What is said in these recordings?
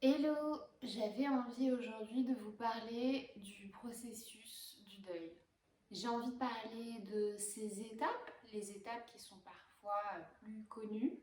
Hello, j'avais envie aujourd'hui de vous parler du processus du deuil. J'ai envie de parler de ces étapes, les étapes qui sont parfois plus connues,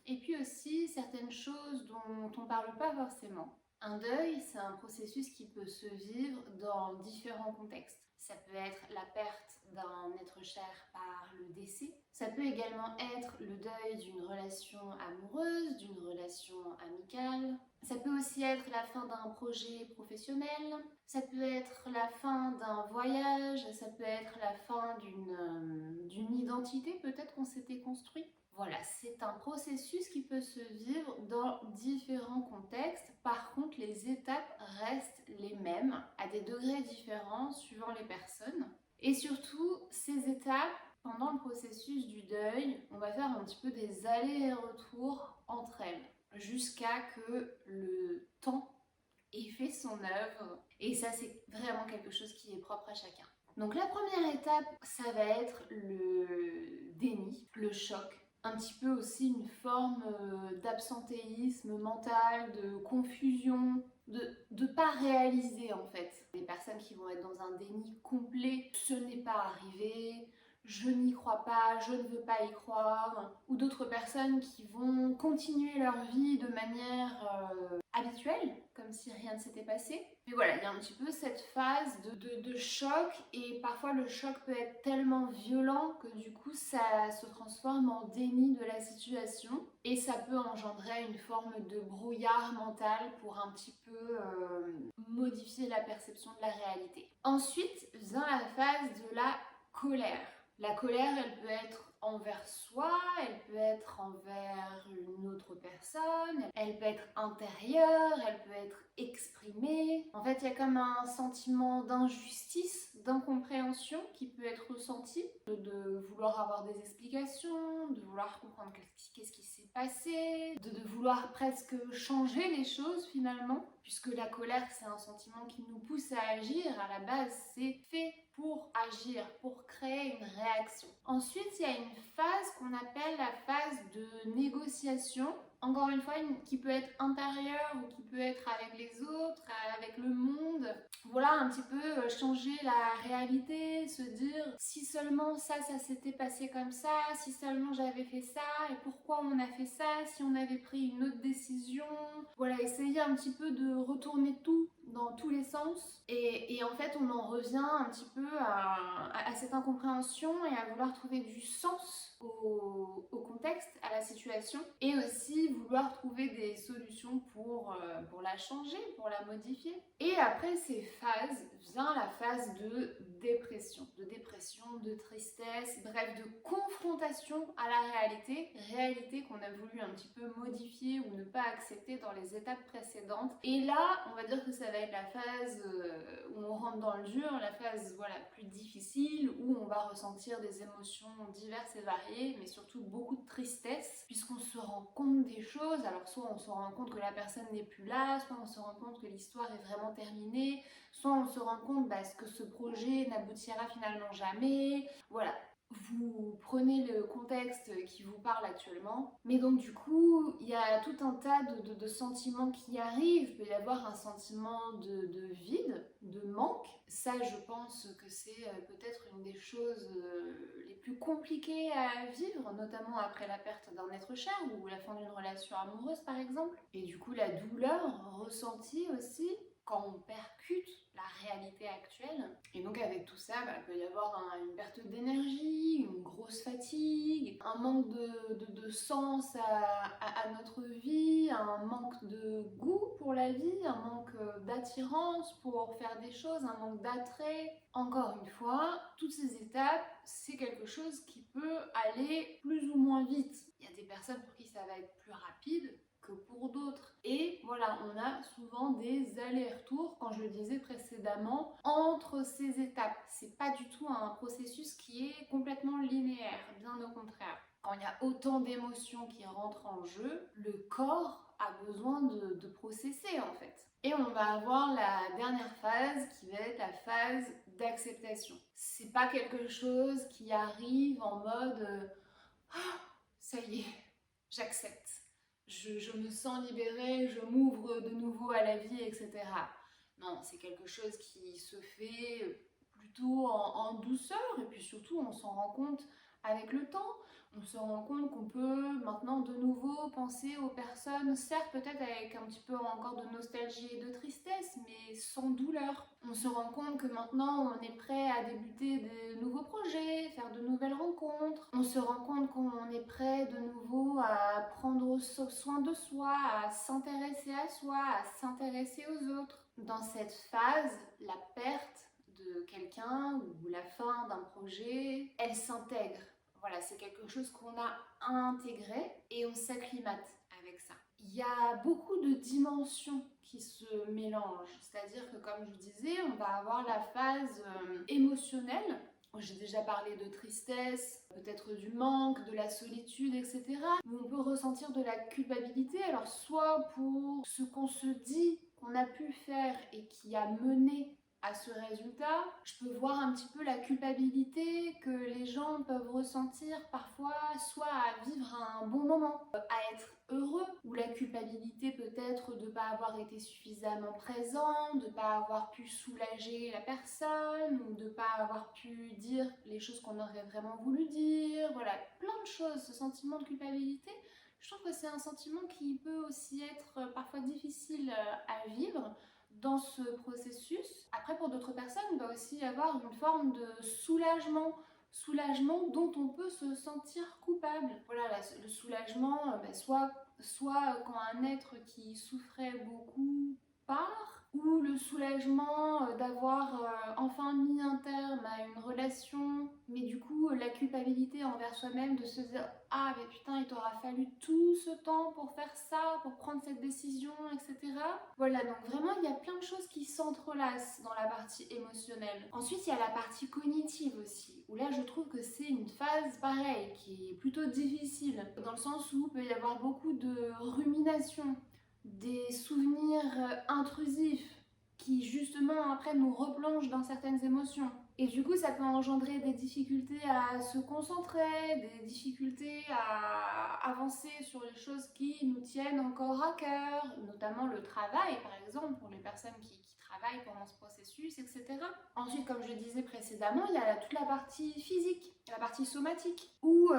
et puis aussi certaines choses dont on ne parle pas forcément. Un deuil, c'est un processus qui peut se vivre dans différents contextes. Ça peut être la perte d'un être cher par le décès. Ça peut également être le deuil d'une relation amoureuse, d'une relation amicale. Ça peut aussi être la fin d'un projet professionnel. Ça peut être la fin d'un voyage. Ça peut être la fin d'une identité peut-être qu'on s'était construit. Voilà, c'est un processus qui peut se vivre dans différents contextes. Par contre, les étapes restent les mêmes, à des degrés différents suivant les personnes. Et surtout, ces étapes, pendant le processus du deuil, on va faire un petit peu des allers et retours entre elles, jusqu'à que le temps ait fait son œuvre. Et ça, c'est vraiment quelque chose qui est propre à chacun. Donc la première étape, ça va être le déni, le choc, un petit peu aussi une forme d'absentéisme mental, de confusion, de pas réaliser en fait. Les personnes qui vont être dans un déni complet, ce n'est pas arrivé, je n'y crois pas, je ne veux pas y croire, ou d'autres personnes qui vont continuer leur vie de manière habituelle, comme si rien ne s'était passé. Mais voilà, il y a un petit peu cette phase de choc, et parfois le choc peut être tellement violent que du coup ça se transforme en déni de la situation, et ça peut engendrer une forme de brouillard mental pour un petit peu modifier la perception de la réalité. Ensuite vient la phase de la colère. La colère, elle peut être envers soi, elle peut être envers une autre personne, elle peut être intérieure, elle peut être exprimée. En fait, il y a comme un sentiment d'injustice, d'incompréhension qui peut être ressenti, de vouloir avoir des explications, de vouloir comprendre qu'est-ce qui s'est passé, de vouloir presque changer les choses finalement, puisque la colère, c'est un sentiment qui nous pousse à agir. À la base, c'est fait pour agir, pour créer une réaction. Ensuite, il y a une phase qu'on appelle la phase de négociation. Encore une fois, qui peut être intérieure ou qui peut être avec les autres, avec le monde. Voilà, un petit peu changer la réalité, se dire si seulement ça s'était passé comme ça, si seulement j'avais fait ça, et pourquoi on a fait ça, si on avait pris une autre décision. Voilà, essayer un petit peu de retourner tout dans tous les sens, et en fait on en revient un petit peu à cette incompréhension et à vouloir trouver du sens au contexte, à la situation, et aussi vouloir trouver des solutions pour la changer, pour la modifier. Et après ces phases vient la phase de dépression, de tristesse, bref, de confrontation à la réalité qu'on a voulu un petit peu modifier ou ne pas accepter dans les étapes précédentes. Et là, on va dire que ça va être la phase où on rentre dans le dur, la phase voilà, plus difficile, où on va ressentir des émotions diverses et variées, mais surtout beaucoup de tristesse, puisqu'on se rend compte des choses. Alors soit on se rend compte que la personne n'est plus là, soit on se rend compte que l'histoire est vraiment terminée, soit on se rend compte que ce projet n'aboutira finalement jamais. Voilà, vous prenez le contexte qui vous parle actuellement. Mais donc du coup, il y a tout un tas de sentiments qui arrivent. Il peut y avoir un sentiment de vide, de manque. Ça, je pense que c'est peut-être une des choses les plus compliquées à vivre, notamment après la perte d'un être cher ou la fin d'une relation amoureuse par exemple. Et du coup, la douleur ressentie aussi quand on percute la réalité actuelle. Et donc avec tout ça, il peut y avoir une perte d'énergie, une grosse fatigue, un manque de sens à notre vie, un manque de goût pour la vie, un manque d'attirance pour faire des choses, un manque d'attrait. Encore une fois, toutes ces étapes, c'est quelque chose qui peut aller plus ou moins vite. Il y a des personnes pour qui ça va être plus rapide que pour d'autres. Et voilà, on a souvent des allers-retours, quand je le disais précédemment, entre ces étapes. C'est pas du tout un processus qui est complètement linéaire, bien au contraire. Quand il y a autant d'émotions qui rentrent en jeu, le corps a besoin de processer en fait. Et on va avoir la dernière phase qui va être la phase d'acceptation. C'est pas quelque chose qui arrive en mode ça y est, j'accepte. je me sens libérée, je m'ouvre de nouveau à la vie, etc. Non, c'est quelque chose qui se fait plutôt en douceur et puis surtout on s'en rend compte avec le temps. On se rend compte qu'on peut maintenant de nouveau penser aux personnes, certes peut-être avec un petit peu encore de nostalgie et de tristesse, mais sans douleur. On se rend compte que maintenant on est prêt à débuter de nouveaux projets, faire de nouvelles rencontres. On se rend compte qu'on est prêt de nouveau à prendre soin de soi, à s'intéresser à soi, à s'intéresser aux autres. Dans cette phase, la perte de quelqu'un ou la fin d'un projet, elle s'intègre. Voilà, c'est quelque chose qu'on a intégré et on s'acclimate avec ça. Il y a beaucoup de dimensions qui se mélangent, c'est-à-dire que comme je disais, on va avoir la phase émotionnelle. J'ai déjà parlé de tristesse, peut-être du manque, de la solitude, etc. Où on peut ressentir de la culpabilité, alors soit pour ce qu'on se dit qu'on a pu faire et qui a mené à ce résultat, je peux voir un petit peu la culpabilité que les gens peuvent ressentir parfois, soit à vivre un bon moment, à être heureux, ou la culpabilité peut-être de ne pas avoir été suffisamment présent, de ne pas avoir pu soulager la personne, ou de ne pas avoir pu dire les choses qu'on aurait vraiment voulu dire, voilà, plein de choses, ce sentiment de culpabilité. Je trouve que c'est un sentiment qui peut aussi être parfois difficile à vivre dans ce processus. Après, pour d'autres personnes, il va aussi y avoir une forme de soulagement dont on peut se sentir coupable. Voilà, le soulagement, soit quand un être qui souffrait beaucoup part, ou le soulagement d'avoir enfin mis un terme à une relation, mais du coup la culpabilité envers soi-même de se dire ah mais putain il t'aura fallu tout ce temps pour faire ça, pour prendre cette décision, etc. Voilà, donc vraiment il y a plein de choses qui s'entrelacent dans la partie émotionnelle. Ensuite il y a la partie cognitive aussi, où là je trouve que c'est une phase pareille qui est plutôt difficile, dans le sens où il peut y avoir beaucoup de rumination, des souvenirs intrusifs qui justement après nous replongent dans certaines émotions. Et du coup ça peut engendrer des difficultés à se concentrer, des difficultés à avancer sur les choses qui nous tiennent encore à cœur, notamment le travail par exemple pour les personnes qui travaillent pendant ce processus, etc. Ensuite, comme je disais précédemment, il y a toute la partie physique, la partie somatique, où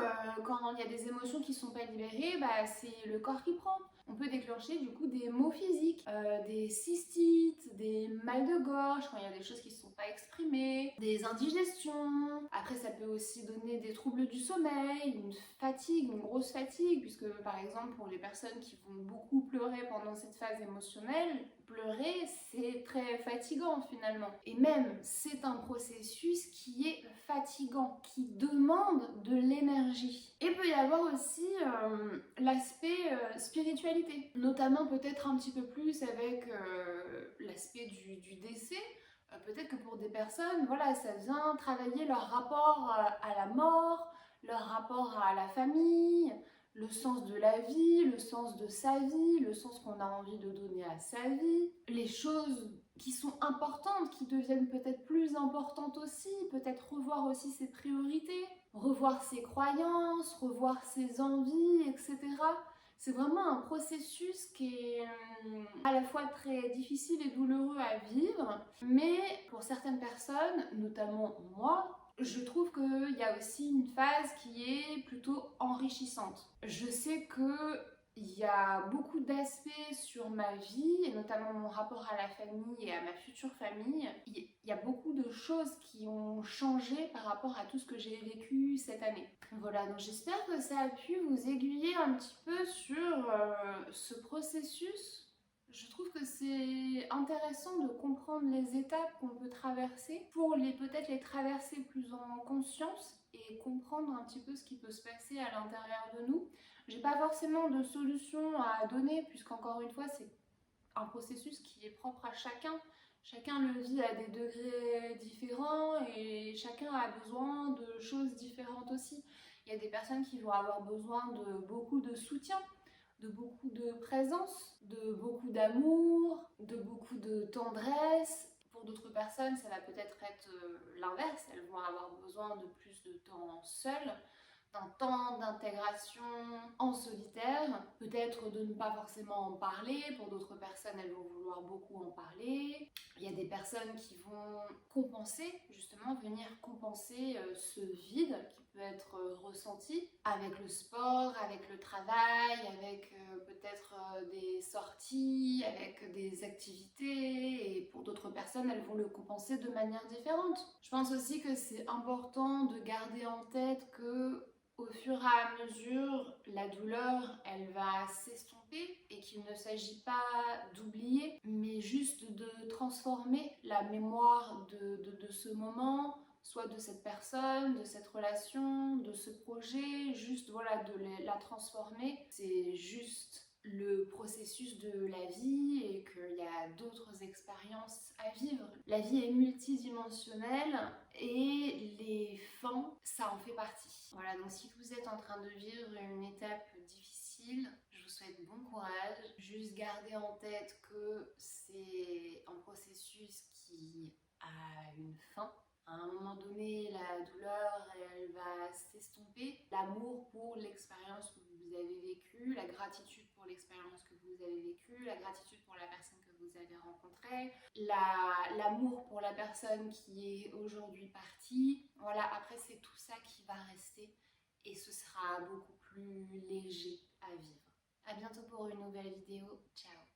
quand il y a des émotions qui ne sont pas libérées, c'est le corps qui prend. On peut déclencher du coup des maux physiques, des cystites, des mal de gorge quand il y a des choses qui ne sont pas exprimées, des indigestions. Après ça peut aussi donner des troubles du sommeil, une fatigue, une grosse fatigue, puisque par exemple pour les personnes qui vont beaucoup pleurer pendant cette phase émotionnelle, pleurer c'est très fatigant finalement. Et même c'est un processus qui est fatigant, qui demande de l'énergie. Et peut y avoir aussi l'aspect spiritualité, notamment peut-être un petit peu plus avec l'aspect du décès. Peut-être que pour des personnes, voilà, ça vient travailler leur rapport à la mort, leur rapport à la famille, le sens de la vie, le sens de sa vie, le sens qu'on a envie de donner à sa vie, les choses qui sont importantes, qui deviennent peut-être plus importantes aussi, peut-être revoir aussi ses priorités, revoir ses croyances, revoir ses envies, etc. C'est vraiment un processus qui est à la fois très difficile et douloureux à vivre, mais pour certaines personnes, notamment moi, je trouve qu'il y a aussi une phase qui est plutôt enrichissante. Je sais que il y a beaucoup d'aspects sur ma vie, et notamment mon rapport à la famille et à ma future famille. Il y a beaucoup de choses qui ont changé par rapport à tout ce que j'ai vécu cette année. Voilà, donc j'espère que ça a pu vous aiguiller un petit peu sur ce processus. Je trouve que c'est intéressant de comprendre les étapes qu'on peut traverser pour peut-être les traverser plus en conscience et comprendre un petit peu ce qui peut se passer à l'intérieur de nous. J'ai pas forcément de solution à donner puisqu'encore une fois c'est un processus qui est propre à chacun. Chacun le vit à des degrés différents et chacun a besoin de choses différentes aussi. Il y a des personnes qui vont avoir besoin de beaucoup de soutien, de beaucoup de présence, de beaucoup d'amour, de beaucoup de tendresse. Pour d'autres personnes, ça va peut-être être l'inverse. Elles vont avoir besoin de plus de temps seules. d'un temps d'intégration en solitaire, peut-être de ne pas forcément en parler, pour d'autres personnes elles vont vouloir beaucoup en parler. Il y a des personnes qui vont compenser, justement venir compenser ce vide qui peut être ressenti avec le sport, avec le travail, avec peut-être des sorties, avec des activités, et pour d'autres personnes elles vont le compenser de manière différente. Je pense aussi que c'est important de garder en tête que au fur et à mesure, la douleur, elle va s'estomper et qu'il ne s'agit pas d'oublier, mais juste de transformer la mémoire de ce moment, soit de cette personne, de cette relation, de ce projet, juste voilà, de la transformer. C'est juste le processus de la vie et qu'il y a d'autres expériences à vivre. La vie est multidimensionnelle et les fins, ça en fait partie. Voilà, donc si vous êtes en train de vivre une étape difficile, je vous souhaite bon courage. Juste gardez en tête que c'est un processus qui a une fin. À un moment donné, la douleur, elle va s'estomper. L'amour pour l'expérience que vous avez vécue, la gratitude pour l'expérience que vous avez vécue, la gratitude pour la personne que vous avez rencontrée, l'amour pour la personne qui est aujourd'hui partie. Voilà, après c'est tout ça qui va rester et ce sera beaucoup plus léger à vivre. À bientôt pour une nouvelle vidéo. Ciao!